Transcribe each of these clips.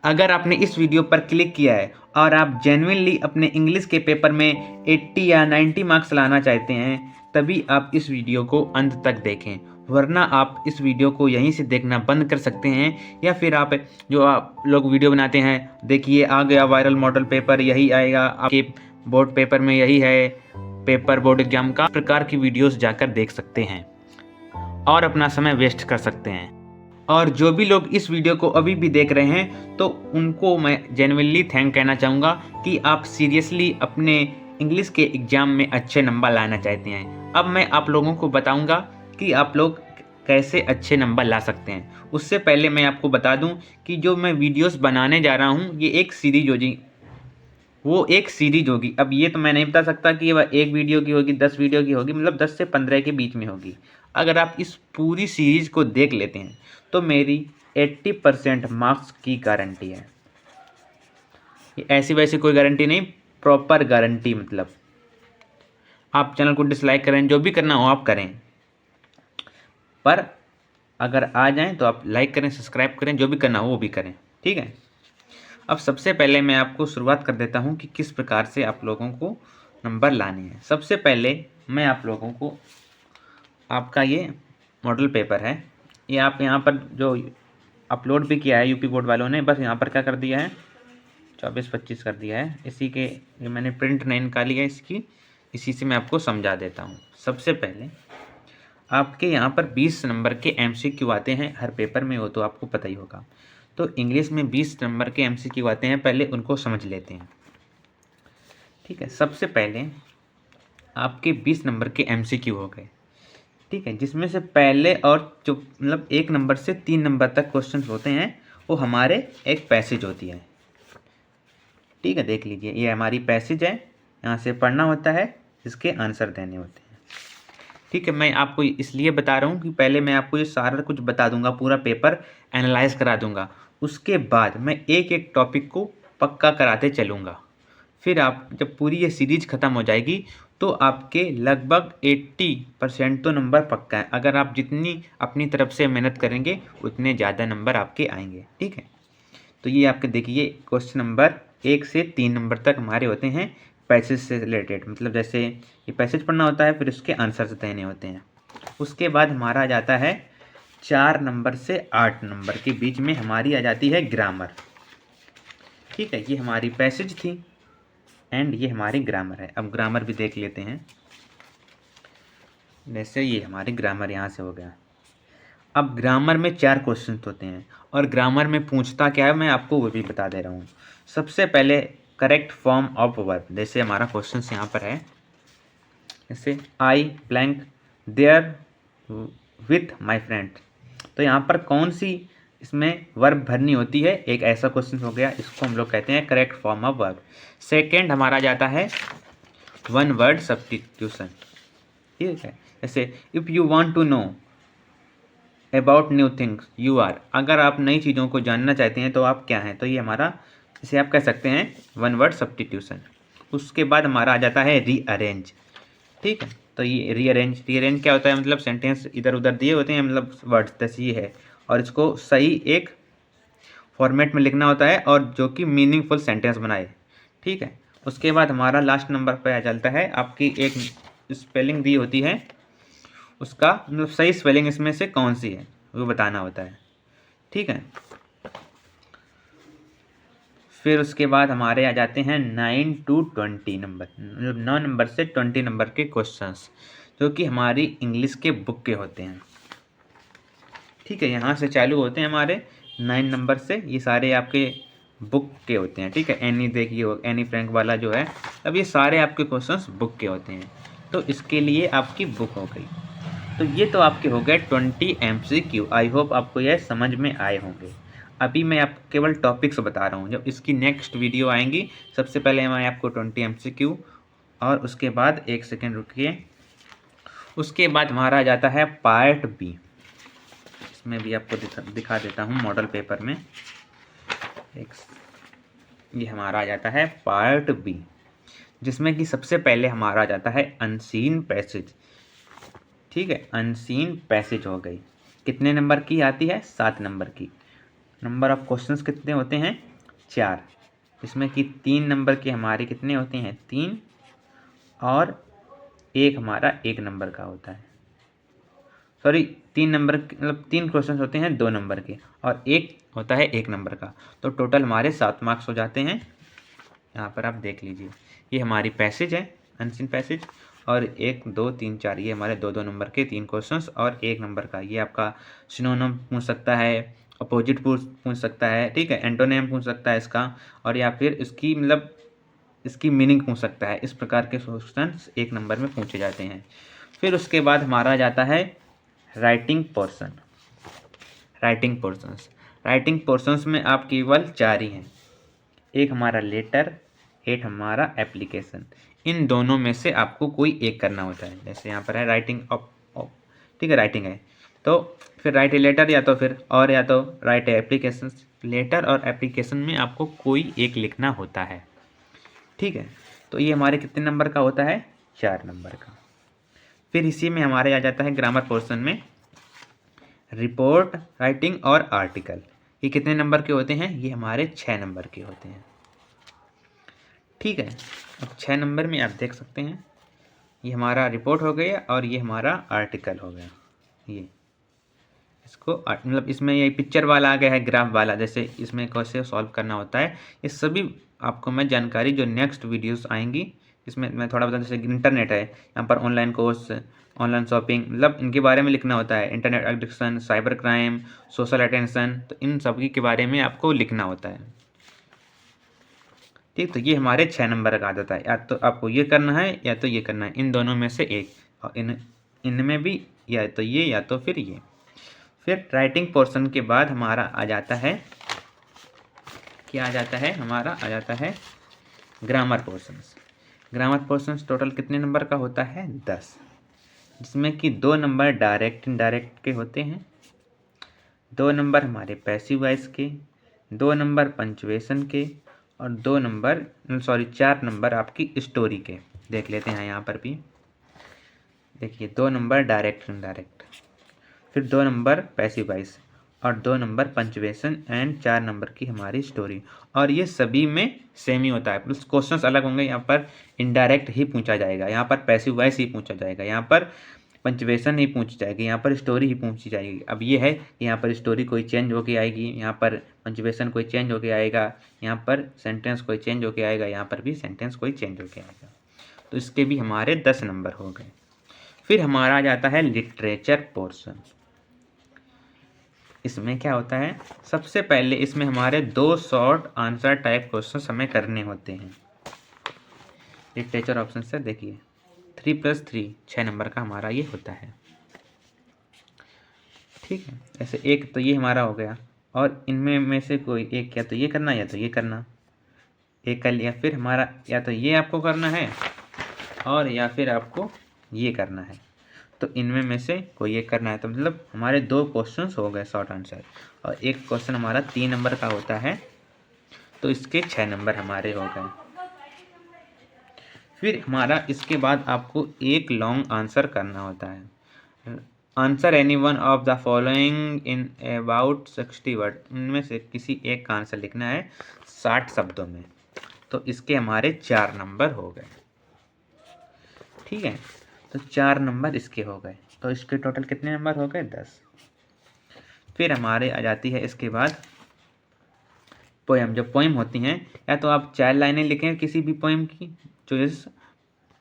अगर आपने इस वीडियो पर क्लिक किया है और आप जेन्युइनली अपने इंग्लिश के पेपर में 80 या 90 मार्क्स लाना चाहते हैं, तभी आप इस वीडियो को अंत तक देखें, वरना आप इस वीडियो को यहीं से देखना बंद कर सकते हैं। या फिर आप जो आप लोग वीडियो बनाते हैं, देखिए आ गया वायरल मॉडल पेपर, यही आएगा आपके बोर्ड पेपर में, यही है पेपर बोर्ड एग्जाम का, प्रकार की वीडियोस जाकर देख सकते हैं और अपना समय वेस्ट कर सकते हैं। और जो भी लोग इस वीडियो को अभी भी देख रहे हैं, तो उनको मैं जेन्युइनली थैंक कहना चाहूँगा कि आप सीरियसली अपने इंग्लिश के एग्ज़ाम में अच्छे नंबर लाना चाहते हैं। अब मैं आप लोगों को बताऊँगा कि आप लोग कैसे अच्छे नंबर ला सकते हैं। उससे पहले मैं आपको बता दूं कि जो मैं वीडियोस बनाने जा रहा हूं, ये एक सीरीज होगी, वो एक सीरीज होगी। अब ये तो मैं नहीं बता सकता कि वह एक वीडियो की होगी, 10 वीडियो की होगी, मतलब 10 से 15 के बीच में होगी। अगर आप इस पूरी सीरीज को देख लेते हैं तो मेरी 80% मार्क्स की गारंटी है। ये ऐसी वैसी कोई गारंटी नहीं, प्रॉपर गारंटी। मतलब आप चैनल को डिसलाइक करें, जो भी करना हो आप करें, पर अगर आ जाएं तो आप लाइक करें, सब्सक्राइब करें, जो भी करना हो वो भी करें, ठीक है। अब सबसे पहले मैं आपको शुरुआत कर देता हूं कि किस प्रकार से आप लोगों को नंबर लाने हैं। सबसे पहले मैं आप लोगों को, आपका ये मॉडल पेपर है, ये आप यहाँ पर जो अपलोड भी किया है यूपी बोर्ड वालों ने, बस यहाँ पर क्या कर दिया है, 24-25 कर दिया है। इसी के ये मैंने प्रिंट नहीं निकाली है इसकी, इसी से मैं आपको समझा देता हूँ। सबसे पहले आपके यहाँ पर 20 नंबर के MCQ आते हैं हर पेपर में, हो तो आपको पता ही होगा। तो इंग्लिश में 20 नंबर के MCQ आते हैं, पहले उनको समझ लेते हैं, ठीक है। सबसे पहले आपके 20 नंबर के MCQ हो गए, ठीक है, जिसमें से पहले और जो मतलब 1 नंबर से 3 नंबर तक क्वेश्चन होते हैं, वो हमारे एक पैसेज होती है, ठीक है। देख लीजिए, ये हमारी पैसेज है, यहाँ से पढ़ना होता है, इसके आंसर देने होते हैं, ठीक है। मैं आपको इसलिए बता रहा हूँ कि पहले मैं आपको ये सारा कुछ बता दूंगा, पूरा पेपर एनालाइज करा दूंगा, उसके बाद मैं एक एक टॉपिक को पक्का कराते चलूँगा। फिर आप जब पूरी ये सीरीज ख़त्म हो जाएगी तो आपके लगभग 80% तो नंबर पक्का है। अगर आप जितनी अपनी तरफ से मेहनत करेंगे उतने ज़्यादा नंबर आपके आएंगे, ठीक है। तो ये आपके देखिए क्वेश्चन नंबर 1 से 3 नंबर तक हमारे होते हैं पैसेज से रिलेटेड, मतलब जैसे ये पैसेज पढ़ना होता है, फिर उसके आंसर्स देने होते हैं। उसके बाद हमारा आ जाता है 4 नंबर से 8 नंबर के बीच में हमारी आ जाती है ग्रामर, ठीक है। ये हमारी पैसेज थी एंड ये हमारी ग्रामर है। अब ग्रामर भी देख लेते हैं, जैसे ये हमारी ग्रामर यहाँ से हो गया। अब ग्रामर में 4 क्वेश्चन होते हैं और ग्रामर में पूछता क्या है मैं आपको वो भी बता दे रहा हूँ। सबसे पहले करेक्ट फॉर्म ऑफ वर्ब, जैसे हमारा क्वेश्चन यहाँ पर है, जैसे I blank there with my friend, तो यहाँ पर कौन सी इसमें वर्ब भरनी होती है, एक ऐसा क्वेश्चन हो गया, इसको हम लोग कहते हैं correct form of verb. Second हमारा जाता है 1 वर्ड सब्स्टिट्यूशन, ठीक है। जैसे if you want to know about new things you are, अगर आप नई चीज़ों को जानना चाहते हैं तो आप क्या हैं, तो ये हमारा, इसे आप कह सकते हैं 1 वर्ड सब्स्टिट्यूशन। उसके बाद हमारा आ जाता है रीअरेंज, ठीक है। तो ये रीअरेंज क्या होता है, मतलब सेंटेंस इधर उधर दिए होते हैं, मतलब वर्ड्स जैसे ये है, और इसको सही एक फॉर्मेट में लिखना होता है और जो कि मीनिंगफुल सेंटेंस बनाए, ठीक है। उसके बाद हमारा लास्ट नंबर पे आ जाता है आपकी एक स्पेलिंग दी होती है, उसका मतलब सही स्पेलिंग इसमें से कौन सी है वो बताना होता है, ठीक है। फिर उसके बाद हमारे आ जाते हैं 9 to 20 नंबर, मतलब 9 नंबर से 20 नंबर के क्वेश्चंस, जो कि हमारी इंग्लिश के बुक के होते हैं, ठीक है। यहाँ से चालू होते हैं हमारे 9 नंबर से, ये सारे आपके बुक के होते हैं, ठीक है। एनी देखिए, एनी फ्रैंक वाला जो है, अब ये सारे आपके क्वेश्चंस बुक के होते हैं, तो इसके लिए आपकी बुक हो गई। तो ये तो आपके हो गए 20 MCQ। आई होप आपको यह समझ में आए होंगे। अभी मैं आपको केवल टॉपिक्स बता रहा हूँ, जब इसकी नेक्स्ट वीडियो आएंगी सबसे पहले मैं आपको 20 MCQ, और उसके बाद 1 सेकेंड रुकिए, उसके बाद हमारा आ जाता है पार्ट बी। इसमें भी आपको दिखा देता हूँ मॉडल पेपर में, ये हमारा आ जाता है पार्ट बी, जिसमें कि सबसे पहले हमारा आ जाता है अनसीन पैसेज, ठीक है। अनसीन पैसेज हो गई, कितने नंबर की आती है, 7 नंबर की। नंबर ऑफ क्वेश्चंस कितने होते हैं, 4, इसमें कि 3 नंबर के हमारे कितने होते हैं 3, और एक हमारा 1 नंबर का होता है, सॉरी 3 नंबर मतलब 3 क्वेश्चन होते हैं 2 नंबर के और एक होता है 1 नंबर का। तो टोटल हमारे 7 मार्क्स हो जाते हैं। यहाँ पर आप देख लीजिए, ये हमारी पैसेज है, अनसीन पैसेज, और 1 2 3 4 ये हमारे 2 2 नंबर के 3 क्वेश्चंस और 1 नंबर का। ये आपका सिनोनिम पूछ सकता है, अपोजिट पूछ सकता है, ठीक है, एंटोनिम पूछ सकता है इसका, और या फिर इसकी मतलब इसकी मीनिंग पूछ सकता है। इस प्रकार के क्वेश्चंस 1 नंबर में पूछे जाते हैं। फिर उसके बाद हमारा जाता है राइटिंग पोर्शन। राइटिंग पोर्शंस में आप केवल 4 ही हैं, एक हमारा लेटर, एक हमारा एप्लीकेशन। इन दोनों में से आपको कोई एक करना होता है। जैसे यहाँ पर है राइटिंग ऑफ, ठीक है, राइटिंग है तो फिर राइट ए लेटर या तो फिर और या तो राइट ए एप्लीकेशन। लेटर और एप्लीकेशन में आपको कोई एक लिखना होता है, ठीक है। तो ये हमारे कितने नंबर का होता है 4 नंबर का। फिर इसी में हमारे आ जाता है ग्रामर पोर्शन में रिपोर्ट राइटिंग और आर्टिकल। ये कितने नंबर के होते हैं, ये हमारे 6 नंबर के होते हैं, ठीक है। अब 6 नंबर में आप देख सकते हैं ये हमारा रिपोर्ट हो गया और ये हमारा आर्टिकल हो गया। ये इसको मतलब इसमें ये पिक्चर वाला आ गया है, ग्राफ वाला, जैसे इसमें कैसे सॉल्व करना होता है। ये सभी आपको मैं जानकारी जो नेक्स्ट वीडियोस आएंगी इसमें मैं थोड़ा बता, जैसे इंटरनेट है, यहाँ पर ऑनलाइन कोर्स, ऑनलाइन शॉपिंग, मतलब इनके बारे में लिखना होता है। Internet addiction, cyber crime, social attention, तो इन सभी के बारे में आपको लिखना होता है, ठीक। तो ये हमारे 6 नंबर का आ जाता है। या तो आपको ये करना है या तो ये करना है, इन दोनों में से एक, और इनमें भी या तो ये या तो फिर ये। फिर राइटिंग पोर्शन के बाद हमारा आ जाता है, क्या आ जाता है, हमारा आ जाता है grammar portions. Grammar portions total कितने नंबर का होता है 10, जिसमें कि 2 नंबर डायरेक्ट इनडायरेक्ट के होते हैं, 2 नंबर हमारे पैसिव वॉइस के, 2 नंबर पंक्चुएशन के, और 4 नंबर आपकी स्टोरी के। देख लेते हैं यहाँ पर भी, देखिए 2 नंबर डायरेक्ट इनडायरेक्ट, फिर 2 नंबर पैसिव वॉइस, और 2 नंबर पंक्चुएशन, एंड 4 नंबर की हमारी स्टोरी। और ये सभी में सेम ही होता है, प्लस क्वेश्चंस अलग होंगे। यहाँ पर इनडायरेक्ट ही पूछा जाएगा, यहाँ पर पैसिव वॉइस ही पूछा जाएगा, यहाँ पर पंक्चुएशन ही पूछी जाएगी, यहाँ पर स्टोरी ही पूछी जाएगी। अब ये है कि यहाँ पर स्टोरी कोई चेंज होके आएगी, यहाँ पर पंक्चुएशन कोई चेंज होके आएगा, यहाँ पर सेंटेंस कोई चेंज होके आएगा, यहाँ पर भी सेंटेंस कोई चेंज होके आएगा। तो इसके भी हमारे 10 नंबर हो गए। फिर हमारा आ जाता है लिटरेचर पोर्शन। इसमें क्या होता है, सबसे पहले इसमें हमारे 2 शॉर्ट आंसर टाइप क्वेश्चन हमें करने होते हैं। लिटरेचर ऑप्शन से देखिए 3+3 6 नंबर का हमारा ये होता है, ठीक है। ऐसे एक तो ये हमारा हो गया, और इनमें में से कोई एक या तो ये करना या तो ये करना, एक कर लिया। फिर हमारा या तो ये आपको करना है और या फिर आपको ये करना है, तो इनमें में से कोई एक करना है। तो मतलब हमारे 2 क्वेश्चंस हो गए शॉर्ट आंसर, और एक क्वेश्चन हमारा 3 नंबर का होता है, तो इसके 6 नंबर हमारे हो गए। फिर हमारा इसके बाद आपको एक लॉन्ग आंसर करना होता है। Answer any one of the following in about 60 word, इनमें से किसी एक का आंसर लिखना है 60 शब्दों में। तो इसके हमारे 4 नंबर हो गए, ठीक है। तो 4 नंबर इसके हो गए, तो इसके टोटल कितने नंबर हो गए 10। फिर हमारे आ जाती है इसके बाद पोएम। जो पोएम होती हैं, या तो आप 4 लाइनें लिखें किसी भी पोएम की जो इस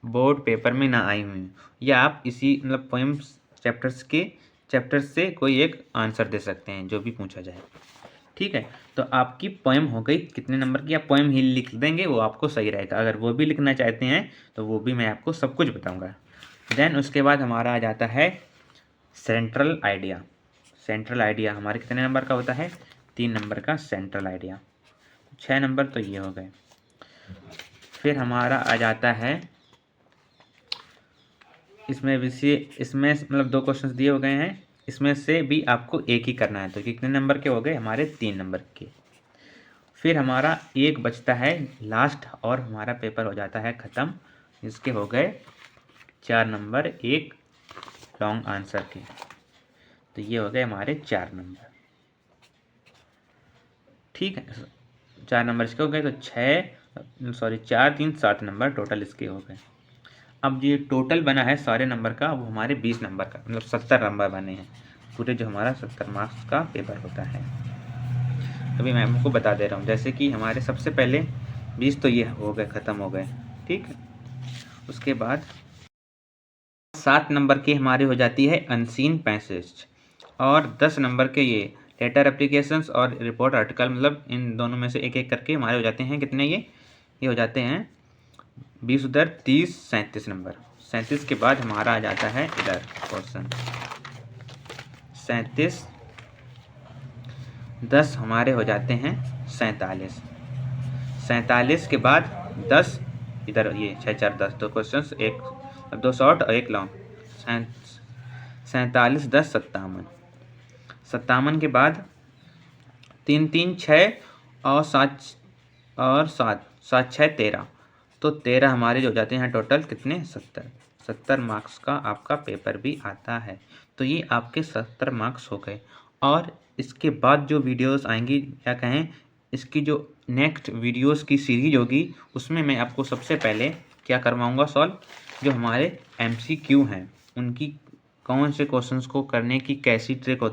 बोर्ड पेपर में ना आई हुई, या आप इसी मतलब पोएम चैप्टर्स से कोई एक आंसर दे सकते हैं जो भी पूछा जाए, ठीक है। तो आपकी पोएम हो गई कितने नंबर की, आप पोएम ही लिख देंगे वो आपको सही रहेगा। अगर वो भी लिखना चाहते हैं तो वो भी मैं आपको सब कुछ बताऊंगा। देन उसके बाद हमारा आ जाता है सेंट्रल आइडिया। सेंट्रल आइडिया हमारे कितने नंबर का होता है 3 नंबर का सेंट्रल आइडिया, 6 नंबर तो ये हो गए। फिर हमारा आ जाता है इसमें मतलब 2 क्वेश्चंस दिए हो गए हैं, इसमें से भी आपको एक ही करना है। तो कितने नंबर के हो गए हमारे 3 नंबर के। फिर हमारा एक बचता है लास्ट, और हमारा पेपर हो जाता है ख़त्म। इसके हो गए 4 नंबर एक लॉन्ग आंसर के, तो ये हो गए हमारे 4 नंबर, ठीक है। 4 नंबर इसके हो गए, तो 4 3 7 नंबर टोटल इसके हो गए। अब ये टोटल बना है सारे नंबर का, वो हमारे 20 नंबर का, मतलब 70 नंबर बने हैं पूरे, जो हमारा 70 मार्क्स का पेपर होता है। अभी मैं आपको बता दे रहा हूँ, जैसे कि हमारे सबसे पहले 20 तो ये हो गए, ख़त्म हो गए, ठीक है। उसके बाद 7 नंबर की हमारी हो जाती है अनसीन पैसेज, और 10 नंबर के ये लेटर एप्लीकेशंस और रिपोर्ट आर्टिकल, मतलब इन दोनों में से एक एक करके हमारे हो जाते हैं कितने, ये हो जाते हैं 20 उधर 30 37 नंबर। 37 के बाद हमारा आ जाता है इधर क्वेश्चन 37, 10 हमारे हो जाते हैं 47, 47 के बाद 10 इधर, ये 6 4 10, दो क्वेश्चन, एक 2 शॉर्ट और एक लॉन्ग, 47 10 57, 57 के बाद 3 3 6 और 7 7 6 13, तो 13 हमारे जो जाते हैं टोटल कितने, 70 मार्क्स का आपका पेपर भी आता है। तो ये आपके 70 मार्क्स हो गए। और इसके बाद जो वीडियोस आएंगी, क्या कहें, इसकी जो नेक्स्ट वीडियोस की सीरीज होगी, उसमें मैं आपको सबसे पहले क्या करवाऊँगा सॉल्व, जो हमारे MCQ हैं उनकी कौन से क्वेश्चंस को करने की कैसी ट्रिक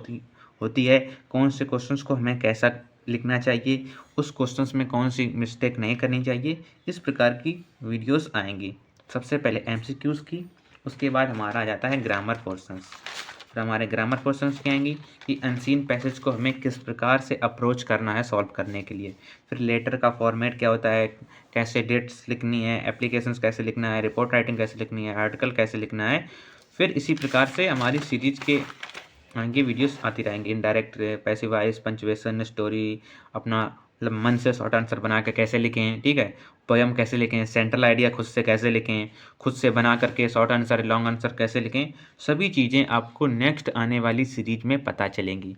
होती है, कौन से क्वेश्चंस को हमें कैसा लिखना चाहिए, उस क्वेश्चंस में कौन सी मिस्टेक नहीं करनी चाहिए, इस प्रकार की वीडियोस आएंगी। सबसे पहले MCQs की, उसके बाद हमारा आ जाता है ग्रामर पोर्शंस। फिर हमारे ग्रामर पोर्शंस क्या आएंगी कि अनसीन पैसेज को हमें किस प्रकार से अप्रोच करना है सॉल्व करने के लिए। फिर लेटर का फॉर्मेट क्या होता है, कैसे डेट्स लिखनी है, एप्लीकेशंस कैसे लिखना है, रिपोर्ट राइटिंग कैसे लिखनी है, आर्टिकल कैसे लिखना है। फिर इसी प्रकार से हमारी सीरीज के आगे वीडियोस आती रहेंगी, indirect, passive voice, punctuation, story, अपना मतलब मन से शॉर्ट आंसर बना के कैसे लिखें, ठीक है, पोयम कैसे लिखें, सेंट्रल आइडिया खुद से कैसे लिखें, खुद से बना करके शॉर्ट आंसर लॉन्ग आंसर कैसे लिखें, सभी चीज़ें आपको नेक्स्ट आने वाली सीरीज में पता चलेंगी।